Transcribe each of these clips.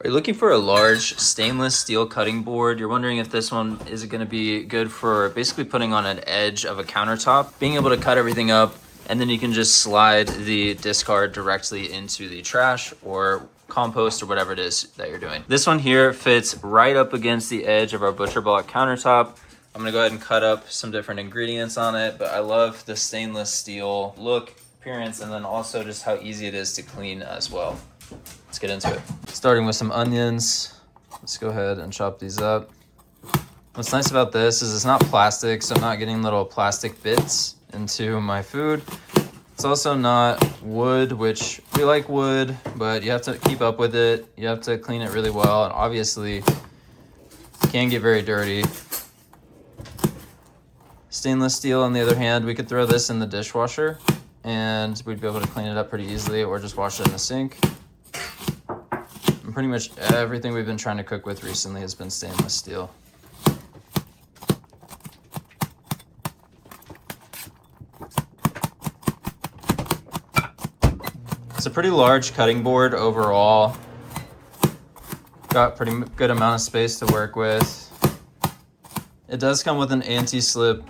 Are you looking for a large stainless steel cutting board? You're wondering if this one is going to be good for basically putting on an edge of a countertop, being able to cut everything up, and then you can just slide the discard directly into the trash or compost or whatever it is that you're doing. This one here fits right up against the edge of our butcher block countertop. I'm gonna go ahead and cut up some different ingredients on it, but I love the stainless steel look, appearance, and then also just how easy it is to clean as well. Let's get into it. Starting with some onions. Let's go ahead and chop these up. What's nice about this is it's not plastic, so I'm not getting little plastic bits into my food. It's also not wood, which we like wood, but you have to keep up with it. You have to clean it really well, and obviously it can get very dirty. Stainless steel, on the other hand, we could throw this in the dishwasher and we'd be able to clean it up pretty easily, or just wash it in the sink. And pretty much everything we've been trying to cook with recently has been stainless steel. It's a pretty large cutting board overall. Got pretty good amount of space to work with. It does come with an anti-slip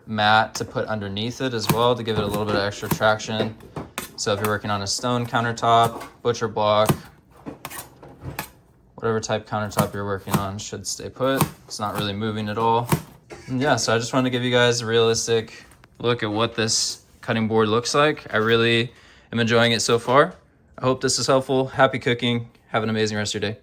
mat to put underneath it as well to give it a little bit of extra traction. So if you're working on a stone countertop, butcher block, whatever type countertop you're working on should stay put. It's not really moving at all. And yeah, so I just wanted to give you guys a realistic look at what this cutting board looks like. I really am enjoying it so far. I hope this is helpful. Happy cooking. Have an amazing rest of your day.